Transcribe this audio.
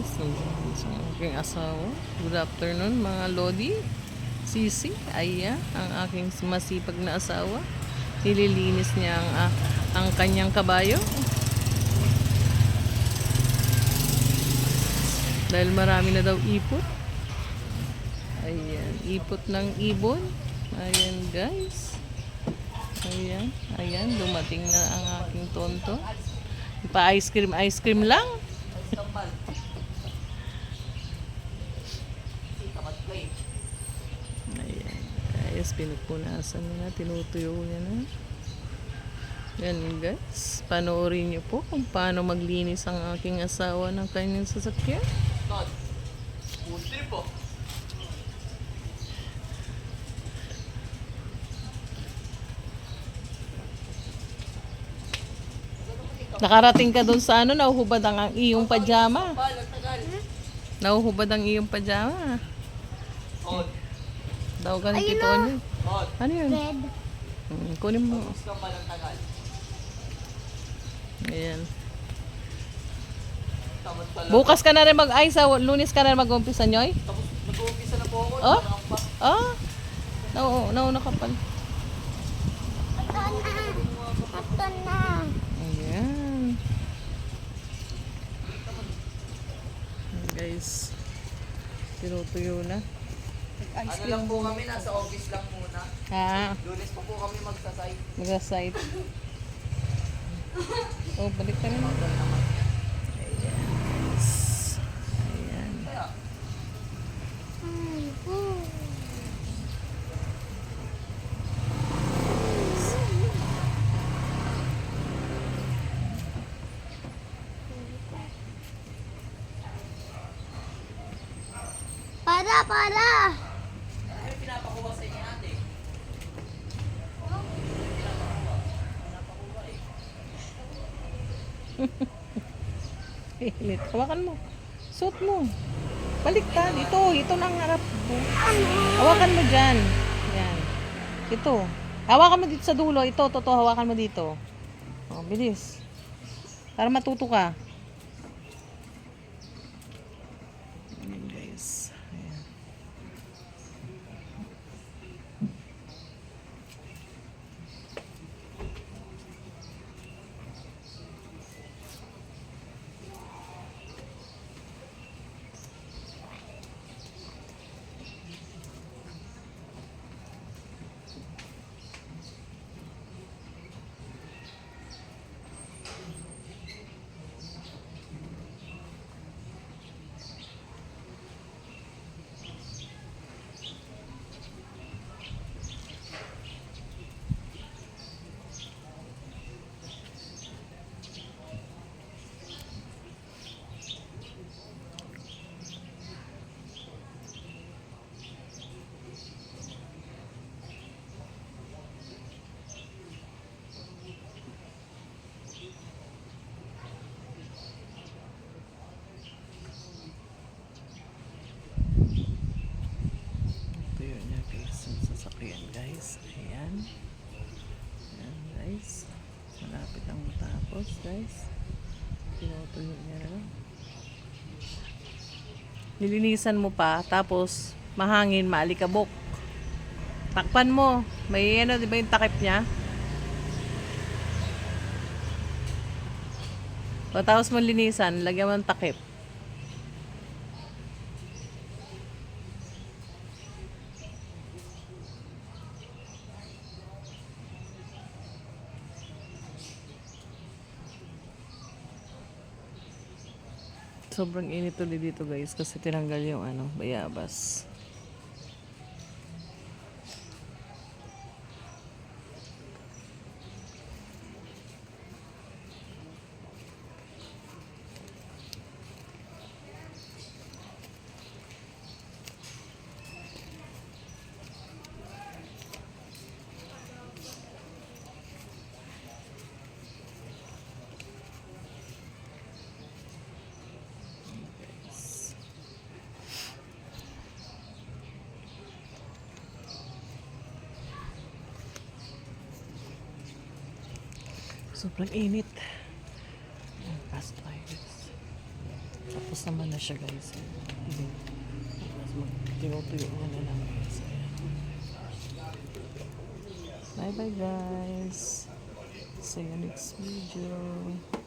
guys. Sa aking asawa. Good afternoon mga lodi. Sisi, Aya, ang aking masipag na asawa. Nililinis niya ang kanyang kabayo. Dahil marami na daw ipot. Ayan, ipot ng ibon. Ayan guys. Ayan, dumating na ang aking tonto. Pa ice cream lang. Ayan, guys, pinupunasan niya na, tinutuyo niya na. Yan guys, panoorin niyo po kung paano maglinis ang aking asawa ng kanyang sasakyan. Nakarating ka dun sa ano, nauhubad ang iyong pajama. Nauhubad ang iyong pajama. Daw ganun kitoon yun. Ano yun? Red. Kunin mo. Ayan. Bukas ka na rin mag-ay sa Lunes ka na rin mag-umpisa nyoy? Mag-uumpisa na po ako. Oh? Ah? Nauna ka pala. Ito na. Ayan. Guys. Tinutuyo na. Ano lang po kami, nasa office lang muna. Ha? Lunes po kami magsasay. Mag-site. Oh, balik ka na. Ayan. Ayan. Kaya, Para. ano pinapakuha sa inyo ate? Pilit. Hawakan mo. Suot mo. Baliktad. Ito na ang harap mo. Hawakan mo dyan. Yan. Ito. Hawakan mo dito sa dulo. Ito, hawakan mo dito. Oh, bilis. Para matuto ka. Ayan guys. Ayan. Tuyo niya guys. Ang sasakyan guys. Ayan. Ayan guys. Malapit ang matapos guys. Tinutuyo niya na lang. Nilinisan mo pa. Tapos mahangin, maalikabok. Takpan mo. May ano, di ba yung takip niya? Tapos mo linisan, lagyan mo ng takip. Sobrang init ulit dito guys kasi tinanggal yung ano, bayabas. Sobrang init. Past 5 years. Tapos naman na siya guys. Tinutuyo niya na lang guys. Bye bye guys. See you next video.